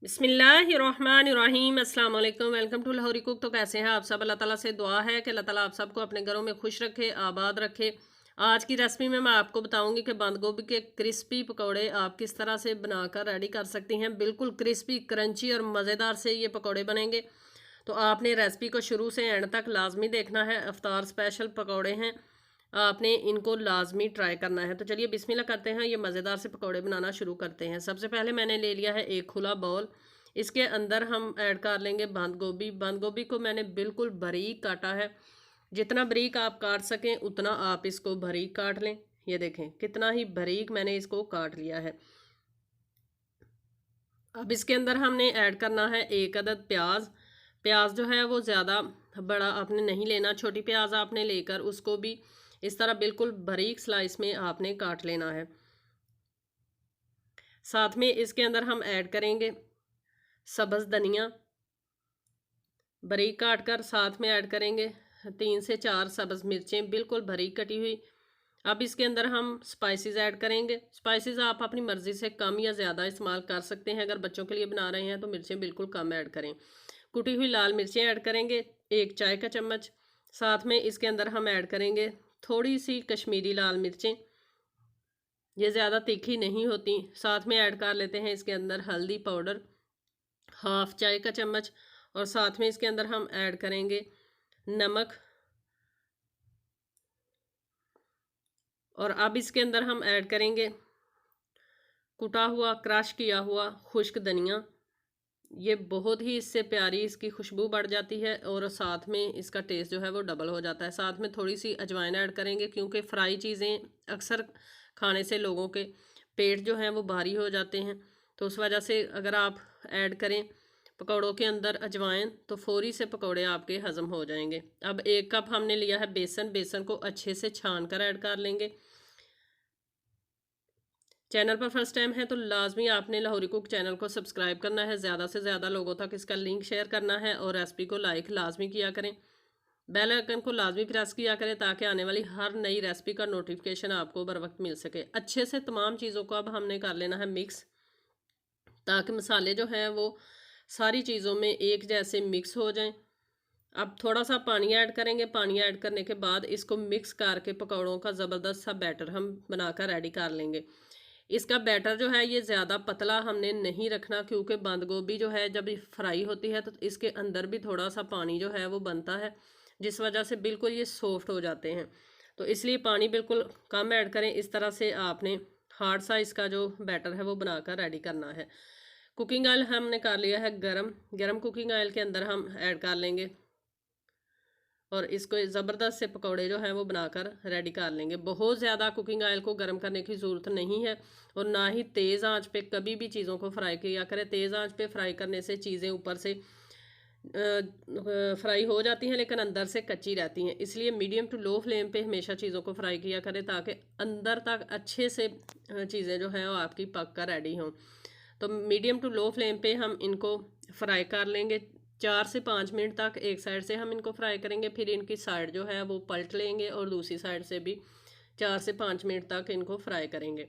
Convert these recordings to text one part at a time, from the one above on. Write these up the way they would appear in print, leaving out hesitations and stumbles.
बिस्मिल्लाहिर्रहमानिर्रहीम अस्सलाम वालेकुम। Welcome to Lahori cook. तो कैसे हैं आप सब? अल्लाह ताला से दुआ है कि अल्लाह ताला आप सबको अपने घरों में खुश रखे, आबाद रखे। आज की रेसिपी में मैं आपको बताऊंगी कि बंद गोभी के क्रिस्पी पकौड़े आप किस तरह से बनाकर रेडी कर सकती हैं। बिल्कुल क्रिस्पी, क्रंची और मज़ेदार से ये पकौड़े बनेंगे। तो आपने रेसिपी को शुरू से एंड तक लाजमी देखना है। इफ्तार स्पेशल पकौड़े हैं, आपने इनको लाजमी ट्राई करना है। तो चलिए बिस्मिल्लाह करते हैं, ये मज़ेदार से पकौड़े बनाना शुरू करते हैं। सबसे पहले मैंने ले लिया है एक खुला बाउल। इसके अंदर हम ऐड कर लेंगे बंद गोभी। बंद गोभी को मैंने बिल्कुल बारीक काटा है। जितना बारीक आप काट सकें उतना आप इसको बारीक काट लें। ये देखें कितना ही बारीक मैंने इसको काट लिया है। अब इसके अंदर हमने ऐड करना है एक अदद प्याज। प्याज जो है वो ज़्यादा बड़ा आपने नहीं लेना, छोटी प्याज आपने लेकर उसको भी इस तरह बिल्कुल बारीक स्लाइस में आपने काट लेना है। साथ में इसके अंदर हम ऐड करेंगे सब्ज़ धनिया बारीक काट कर। साथ में ऐड करेंगे 3 से 4 सब्ज़ मिर्चें बिल्कुल बारीक कटी हुई। अब इसके अंदर हम स्पाइसेस ऐड करेंगे। स्पाइसेस आप अपनी मर्ज़ी से कम या ज़्यादा इस्तेमाल कर सकते हैं। अगर बच्चों के लिए बना रहे हैं तो मिर्चें बिल्कुल कम ऐड करें। कुटी हुई लाल मिर्चें ऐड करेंगे 1 चाय का चम्मच। साथ में इसके अंदर हम ऐड करेंगे थोड़ी सी कश्मीरी लाल मिर्चें, ये ज़्यादा तीखी नहीं होती। साथ में ऐड कर लेते हैं इसके अंदर हल्दी पाउडर 1/2 चाय का चम्मच। और साथ में इसके अंदर हम ऐड करेंगे नमक। और अब इसके अंदर हम ऐड करेंगे कुटा हुआ, क्रश किया हुआ खुश्क धनिया। ये बहुत ही इससे प्यारी इसकी खुशबू बढ़ जाती है और साथ में इसका टेस्ट जो है वो डबल हो जाता है। साथ में थोड़ी सी अजवाइन ऐड करेंगे क्योंकि फ्राई चीज़ें अक्सर खाने से लोगों के पेट जो हैं वो भारी हो जाते हैं। तो उस वजह से अगर आप ऐड करें पकौड़ों के अंदर अजवाइन तो फौरी से पकौड़े आपके हज़म हो जाएंगे। अब 1 कप हमने लिया है बेसन। बेसन को अच्छे से छान कर ऐड कर लेंगे। चैनल पर फर्स्ट टाइम है तो लाजमी आपने लाहौरी कुक चैनल को सब्सक्राइब करना है, ज़्यादा से ज़्यादा लोगों तक इसका लिंक शेयर करना है और रेसिपी को लाइक लाजमी किया करें। बेल आइकन को लाजमी प्रेस किया करें ताकि आने वाली हर नई रेसिपी का नोटिफिकेशन आपको बर वक्त मिल सके। अच्छे से तमाम चीज़ों को अब हमने कर लेना है मिक्स, ताकि मसाले जो हैं वो सारी चीज़ों में एक जैसे मिक्स हो जाएं। अब थोड़ा सा पानी ऐड करेंगे। पानी ऐड करने के बाद इसको मिक्स करके पकौड़ों का ज़बरदस्त सा बैटर हम बनाकर रेडी कर लेंगे। इसका बैटर जो है ये ज़्यादा पतला हमने नहीं रखना क्योंकि बंद गोभी जो है जब फ्राई होती है तो इसके अंदर भी थोड़ा सा पानी जो है वो बनता है, जिस वजह से बिल्कुल ये सॉफ्ट हो जाते हैं। तो इसलिए पानी बिल्कुल कम ऐड करें। इस तरह से आपने हार्ड सा इसका जो बैटर है वो बनाकर रेडी करना है। कुकिंग ऑयल हमने कर लिया है गरम। गरम कुकिंग ऑयल के अंदर हम ऐड कर लेंगे और इसको ज़बरदस्त से पकौड़े जो हैं वो बनाकर रेडी कर लेंगे। बहुत ज़्यादा कुकिंग ऑयल को गर्म करने की ज़रूरत नहीं है और ना ही तेज़ आंच पे कभी भी चीज़ों को फ्राई किया करें। तेज़ आंच पे फ्राई करने से चीज़ें ऊपर से फ्राई हो जाती हैं लेकिन अंदर से कच्ची रहती हैं। इसलिए मीडियम टू लो फ्लेम पे हमेशा चीज़ों को फ्राई किया करें ताकि अंदर तक अच्छे से चीज़ें जो हैं वो आपकी पक कर रेडी हों। तो मीडियम टू लो फ्लेम पे हम इनको फ्राई कर लेंगे। 4 से 5 मिनट तक एक साइड से हम इनको फ्राई करेंगे, फिर इनकी साइड जो है वो पलट लेंगे और दूसरी साइड से भी 4 से 5 मिनट तक इनको फ्राई करेंगे।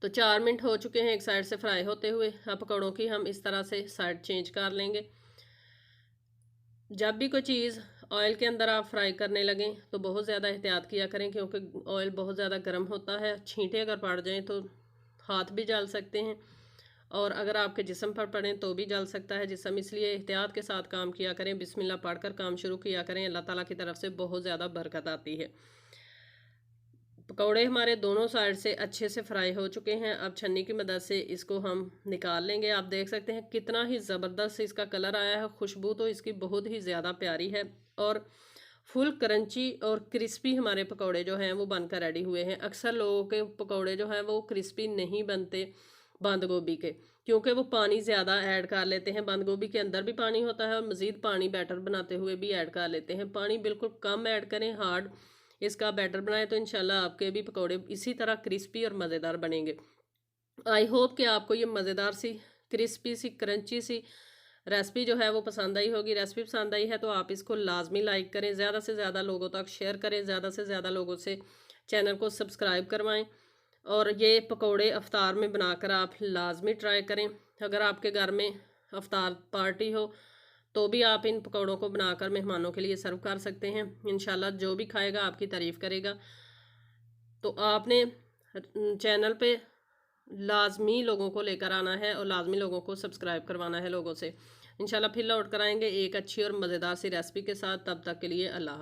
तो 4 मिनट हो चुके हैं एक साइड से फ्राई होते हुए। अब पकौड़ों की हम इस तरह से साइड चेंज कर लेंगे। जब भी कोई चीज़ ऑयल के अंदर आप फ्राई करने लगें तो बहुत ज़्यादा एहतियात किया करें क्योंकि ऑयल बहुत ज़्यादा गर्म होता है। छींटे अगर पड़ जाएँ तो हाथ भी जल सकते हैं और अगर आपके जिस्म पर पड़ें तो भी जल सकता है जिस्म। इसलिए एहतियात के साथ काम किया करें, बिस्मिल्लाह पढ़कर काम शुरू किया करें। अल्लाह ताला की तरफ से बहुत ज़्यादा बरकत आती है। पकौड़े हमारे दोनों साइड से अच्छे से फ्राई हो चुके हैं। अब छन्नी की मदद से इसको हम निकाल लेंगे। आप देख सकते हैं कितना ही ज़बरदस्त इसका कलर आया है। खुशबू तो इसकी बहुत ही ज़्यादा प्यारी है और फुल क्रंची और क्रिस्पी हमारे पकौड़े जो हैं वो बनकर रेडी हुए हैं। अक्सर लोगों के पकौड़े जो हैं वो क्रिस्पी नहीं बनते बंद गोभी के, क्योंकि वो पानी ज़्यादा ऐड कर लेते हैं। बंद गोभी के अंदर भी पानी होता है और मज़ीद पानी बैटर बनाते हुए भी ऐड कर लेते हैं। पानी बिल्कुल कम ऐड करें, हार्ड इसका बैटर बनाएं तो इंशाल्लाह आपके भी पकौड़े इसी तरह क्रिस्पी और मज़ेदार बनेंगे। आई होप कि आपको ये मज़ेदार सी क्रिस्पी सी क्रंची सी रेसिपी जो है वो पसंद आई होगी। रेसिपी पसंद आई है तो आप इसको लाजमी लाइक करें, ज़्यादा से ज़्यादा लोगों तक शेयर करें, ज़्यादा से ज़्यादा लोगों से चैनल को सब्सक्राइब करवाएं और ये पकौड़े अफ्तार में बनाकर आप लाजमी ट्राई करें। अगर आपके घर में अफ्तार पार्टी हो तो भी आप इन पकौड़ों को बनाकर मेहमानों के लिए सर्व कर सकते हैं। इंशाल्लाह जो भी खाएगा आपकी तारीफ़ करेगा। तो आपने चैनल पे लाजमी लोगों को लेकर आना है और लाजमी लोगों को सब्सक्राइब करवाना है लोगों से। इंशाल्लाह फिर लौट कर आएंगे एक अच्छी और मज़ेदार सी रेसिपी के साथ। तब तक के लिए अल्लाह हाफ़िज़।